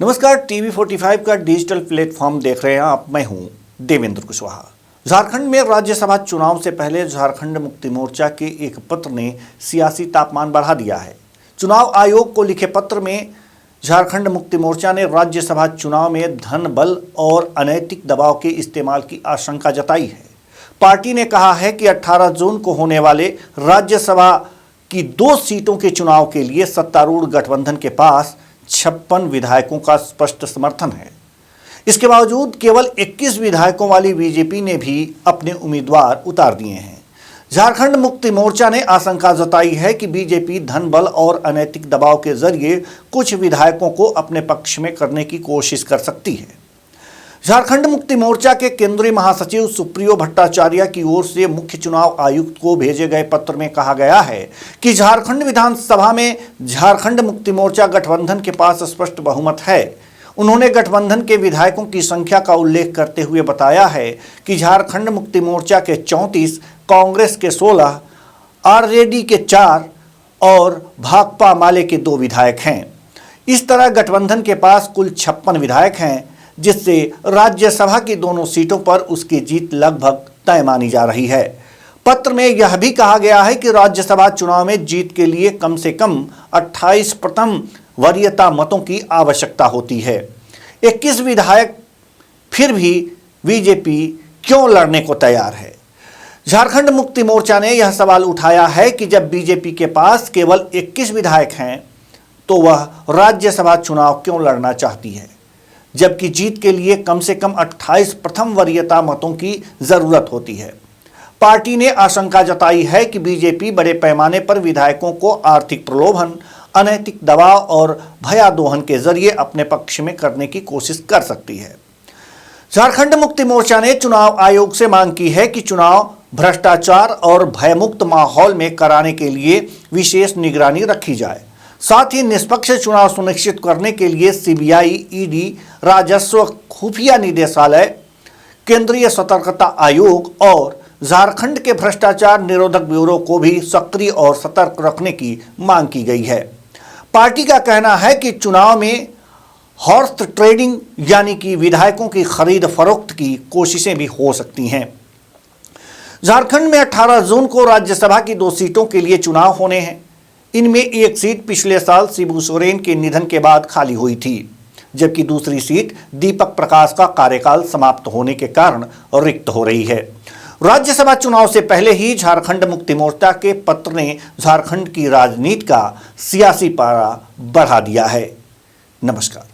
नमस्कार, टीवी 45 का digital platform देख रहे हैं आप। मैं हूं देवेंद्र कुशवाहा। झारखंड में राज्यसभा चुनाव से पहले झारखंड मुक्ति मोर्चा के एक पत्र ने सियासी तापमान बढ़ा दिया है। चुनाव आयोग को लिखे पत्र में झारखंड मुक्ति मोर्चा ने राज्यसभा चुनाव में धन बल और अनैतिक दबाव के इस्तेमाल की आशंका जताई है। पार्टी ने कहा है कि 18 जून को होने वाले राज्यसभा की 2 सीटों के चुनाव के लिए सत्तारूढ़ गठबंधन के पास 56 विधायकों का स्पष्ट समर्थन है। इसके बावजूद केवल 21 विधायकों वाली बीजेपी ने भी अपने उम्मीदवार उतार दिए हैं। झारखंड मुक्ति मोर्चा ने आशंका जताई है कि बीजेपी धन बल और अनैतिक दबाव के जरिए कुछ विधायकों को अपने पक्ष में करने की कोशिश कर सकती है। झारखंड मुक्ति मोर्चा के केंद्रीय महासचिव सुप्रियो भट्टाचार्य की ओर से मुख्य चुनाव आयुक्त को भेजे गए पत्र में कहा गया है कि झारखंड विधानसभा में झारखंड मुक्ति मोर्चा गठबंधन के पास स्पष्ट बहुमत है। उन्होंने गठबंधन के विधायकों की संख्या का उल्लेख करते हुए बताया है कि झारखंड मुक्ति मोर्चा के 34, कांग्रेस के 16, आरजेडी के 4 और भाकपा माले के 2 विधायक हैं। इस तरह गठबंधन के पास कुल 56 विधायक हैं, जिससे राज्यसभा की दोनों सीटों पर उसकी जीत लगभग तय मानी जा रही है। पत्र में यह भी कहा गया है कि राज्यसभा चुनाव में जीत के लिए कम से कम 28 प्रथम वरीयता मतों की आवश्यकता होती है। 21 विधायक फिर भी बीजेपी क्यों लड़ने को तैयार है? झारखंड मुक्ति मोर्चा ने यह सवाल उठाया है कि जब बीजेपी के पास केवल 21 विधायक हैं तो वह राज्यसभा चुनाव क्यों लड़ना चाहती है, जबकि जीत के लिए कम से कम 28 प्रथम वरीयता मतों की जरूरत होती है। पार्टी ने आशंका जताई है कि बीजेपी बड़े पैमाने पर विधायकों को आर्थिक प्रलोभन, अनैतिक दबाव और भयादोहन के जरिए अपने पक्ष में करने की कोशिश कर सकती है। झारखंड मुक्ति मोर्चा ने चुनाव आयोग से मांग की है कि चुनाव भ्रष्टाचार और भयमुक्त माहौल में कराने के लिए विशेष निगरानी रखी जाए। साथ ही निष्पक्ष चुनाव सुनिश्चित करने के लिए सीबीआई, ईडी, राजस्व खुफिया निदेशालय, केंद्रीय सतर्कता आयोग और झारखंड के भ्रष्टाचार निरोधक ब्यूरो को भी सक्रिय और सतर्क रखने की मांग की गई है। पार्टी का कहना है कि चुनाव में हॉर्स ट्रेडिंग यानी कि विधायकों की खरीद फरोख्त की कोशिशें भी हो सकती हैं। झारखंड में 18 जून को राज्यसभा की 2 सीटों के लिए चुनाव होने हैं। इनमें एक सीट पिछले साल शिबू सोरेन के निधन के बाद खाली हुई थी, जबकि दूसरी सीट दीपक प्रकाश का कार्यकाल समाप्त होने के कारण रिक्त हो रही है। राज्यसभा चुनाव से पहले ही झारखंड मुक्ति मोर्चा के पत्र ने झारखंड की राजनीति का सियासी पारा बढ़ा दिया है। नमस्कार।